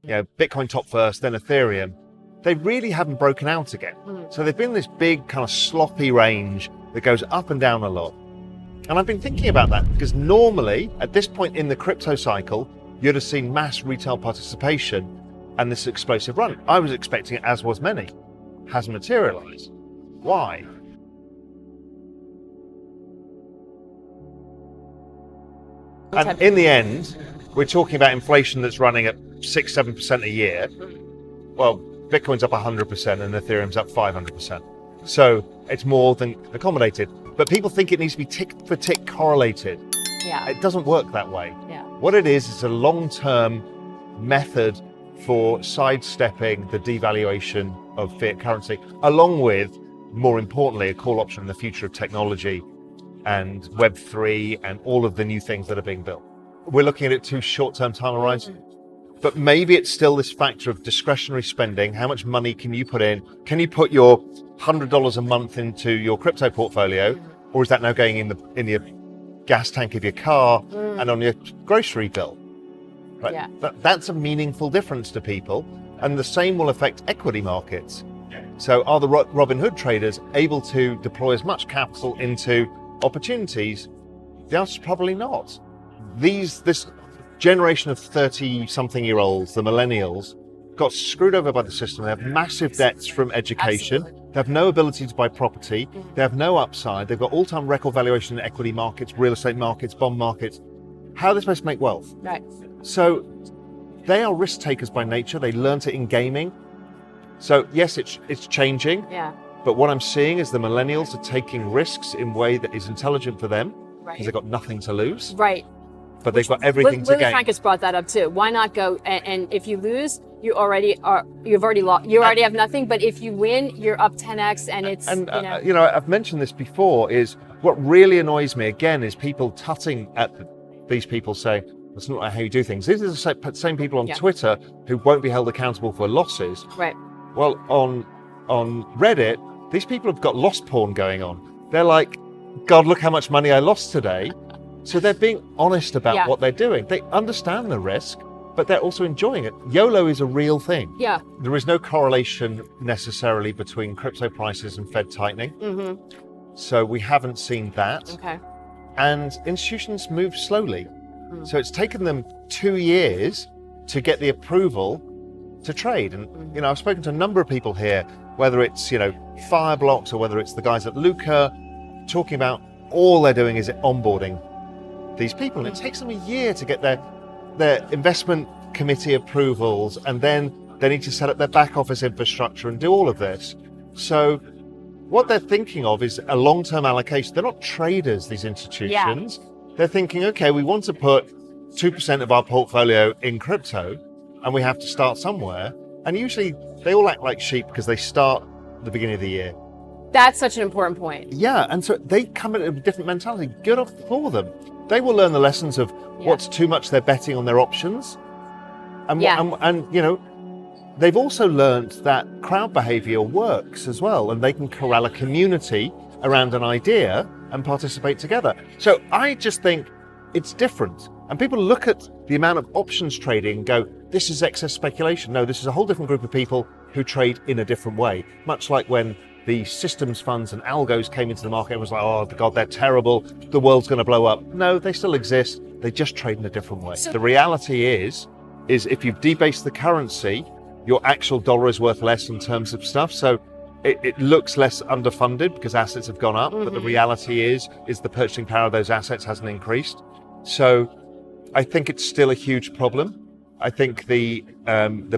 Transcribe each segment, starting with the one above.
Bitcoin top first, then Ethereum, they really haven't broken out again. So they've been this big kind of sloppy range that goes up and down a lot. And I've been thinking about that because normally at this point in the crypto cycle, you'd have seen mass retail participation and this explosive run. I was expecting it, as was many. Hasn't materialized. Why? And in the end, we're talking about inflation that's running at 6-7% a year. Well, Bitcoin's up 100% and Ethereum's up 500%. So it's more than accommodated. But people think it needs to be tick for tick correlated. Yeah. It doesn't work that way. Yeah. What it is a long-term method for sidestepping the devaluation of fiat currency, along with, more importantly, a call option in the future of technology and Web3 and all of the new things that are being built. We're looking at it too short-term time horizon. But maybe it's still this factor of discretionary spending. How much money can you put in? Can you put your $100 a month into your crypto portfolio? Or is that now going in your gas tank of your car and on your grocery bill? Right? Yeah. That's a meaningful difference to people. And the same will affect equity markets. So are the Robin Hood traders able to deploy as much capital into opportunities? The answer is probably not. This generation of 30-something-year-olds, the Millennials, got screwed over by the system. They have massive debts from education. Absolutely. They have no ability to buy property. They have no upside. They've got all-time record valuation in equity markets, real estate markets, bond markets. How are they supposed to make wealth? Right. So they are risk takers by nature. They learnt it in gaming. So yes, it's changing. Yeah. But what I'm seeing is the Millennials are taking risks in a way that is intelligent for them because Right. they've got nothing to lose. Right. But they've got everything to Lily gain. Frank has brought that up too. Why not go and if you lose, you've already lost. You already have nothing. But if you win, you're up 10x, and it's I've mentioned this before. Is what really annoys me again is people tutting at these people saying that's not how you do things. These are the same people on Twitter who won't be held accountable for losses. Right. Well, on Reddit, these people have got loss porn going on. They're like, God, look how much money I lost today. So they're being honest about what they're doing. They understand the risk, but they're also enjoying it. YOLO is a real thing. Yeah. There is no correlation necessarily between crypto prices and Fed tightening. So we haven't seen that. Okay. And institutions move slowly. So it's taken them 2 years to get the approval to trade. And, I've spoken to a number of people here, whether it's, Fireblocks or whether it's the guys at Luca, talking about all they're doing is onboarding these people. And it takes them a year to get their investment committee approvals, and then they need to set up their back office infrastructure and do all of this. So what they're thinking of is a long-term allocation. They're not traders, these institutions. They're thinking, okay, we want to put 2% of our portfolio in crypto, and we have to start somewhere. And usually they all act like sheep because they start at the beginning of the year. That's such an important point. Yeah, and so they come in with a different mentality. Good for them. They will learn the lessons of what's too much they're betting on their options. And they've also learned that crowd behavior works as well, and they can corral a community around an idea and participate together. So I just think it's different. And people look at the amount of options trading and go, this is excess speculation. No, this is a whole different group of people who trade in a different way. Much like when the systems funds and algos came into the market and was like, oh God, they're terrible. The world's going to blow up. No, they still exist. They just trade in a different way. So the reality is if you've debased the currency, your actual dollar is worth less in terms of stuff. So it looks less underfunded because assets have gone up, but the reality is the purchasing power of those assets hasn't increased. So I think it's still a huge problem. I think the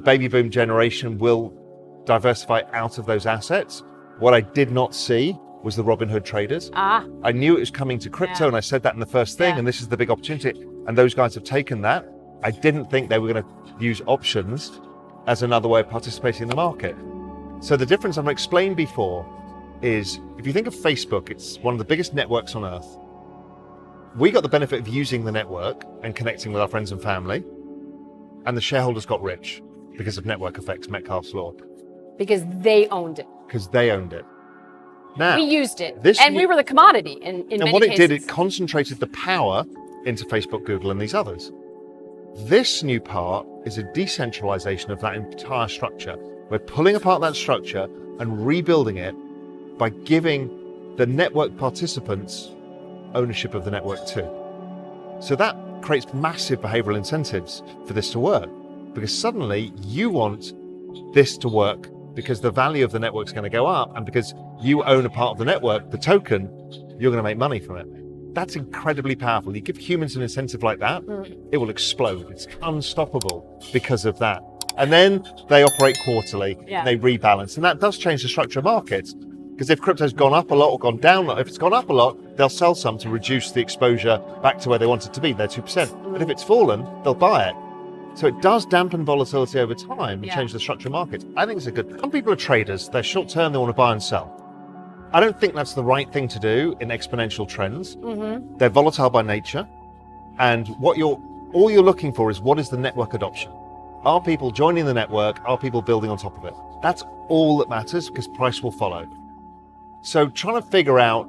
baby boom generation will diversify out of those assets. What I did not see was the Robin Hood traders. I knew it was coming to crypto, and I said that in the first thing, and this is the big opportunity. And those guys have taken that. I didn't think they were going to use options as another way of participating in the market. So the difference I've explained before is, if you think of Facebook, it's one of the biggest networks on earth. We got the benefit of using the network and connecting with our friends and family, and the shareholders got rich because of network effects, Metcalfe's law. Because they owned it. Because they owned it. Now, we used it, and we were the commodity in many cases. And what it did, it concentrated the power into Facebook, Google, and these others. This new part is a decentralization of that entire structure. We're pulling apart that structure and rebuilding it by giving the network participants ownership of the network too. So that creates massive behavioral incentives for this to work, because suddenly you want this to work because the value of the network is going to go up, and because you own a part of the network, the token, you're going to make money from it. That's incredibly powerful. You give humans an incentive like that, it will explode. It's unstoppable because of that. And then they operate quarterly, they rebalance, and that does change the structure of markets. Because if crypto's gone up a lot or gone down a lot, if it's gone up a lot, they'll sell some to reduce the exposure back to where they want it to be, their 2%. But if it's fallen, they'll buy it. So it does dampen volatility over time and change the structure of markets. I think it's a good. Some people are traders, they're short term, they want to buy and sell. I don't think that's the right thing to do in exponential trends. They're volatile by nature. And all you're looking for is, what is the network adoption? Are people joining the network? Are people building on top of it? That's all that matters, because price will follow. So trying to figure out,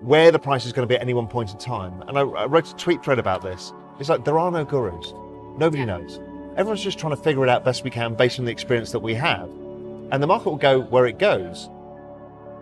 where the price is going to be at any one point in time. And I wrote a tweet thread about this. It's like, there are no gurus. Nobody knows. Everyone's just trying to figure it out best we can based on the experience that we have. And the market will go where it goes.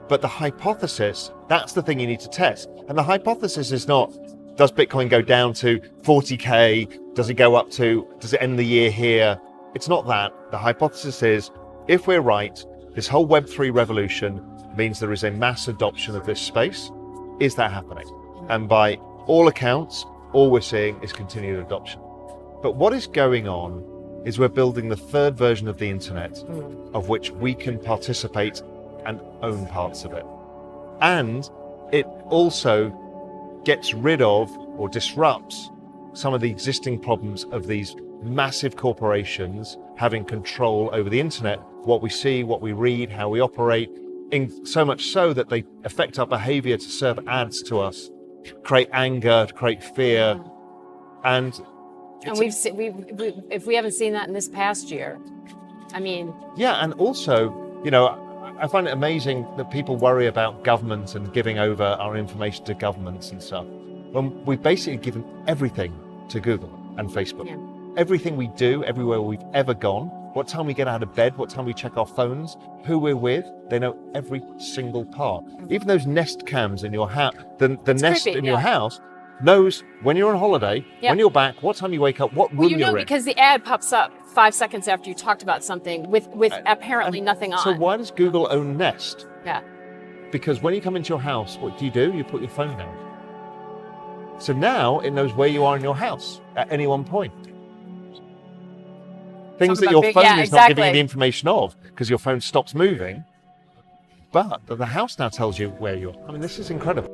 But the hypothesis, that's the thing you need to test. And the hypothesis is not, does Bitcoin go down to 40K? Does it go up to, does it end the year here? It's not that. The hypothesis is, if we're right, this whole Web3 revolution means there is a mass adoption of this space. Is that happening? And by all accounts, all we're seeing is continued adoption. But what is going on is we're building the third version of the internet, of which we can participate and own parts of it. And it also gets rid of or disrupts some of the existing problems of these massive corporations having control over the internet, what we see, what we read, how we operate, in so much so that they affect our behavior to serve ads to us, create anger, create fear. And if we haven't seen that in this past year, I mean. Yeah, and also, I find it amazing that people worry about government and giving over our information to governments and stuff, when we've basically given everything to Google and Facebook. Yeah. Everything we do, everywhere we've ever gone, what time we get out of bed, what time we check our phones, who we're with, they know every single part. Even those Nest cams in your house, the Nest creepy, in your house knows when you're on holiday, when you're back, what time you wake up, what room you're in. Because the ad pops up 5 seconds after you talked about something with apparently nothing on. So why does Google own Nest? Yeah. Because when you come into your house, what do? You put your phone down. So now it knows where you are in your house at any one point. Things that your phone is not giving you the information of, because your phone stops moving, but the house now tells you where you are. I mean, this is incredible.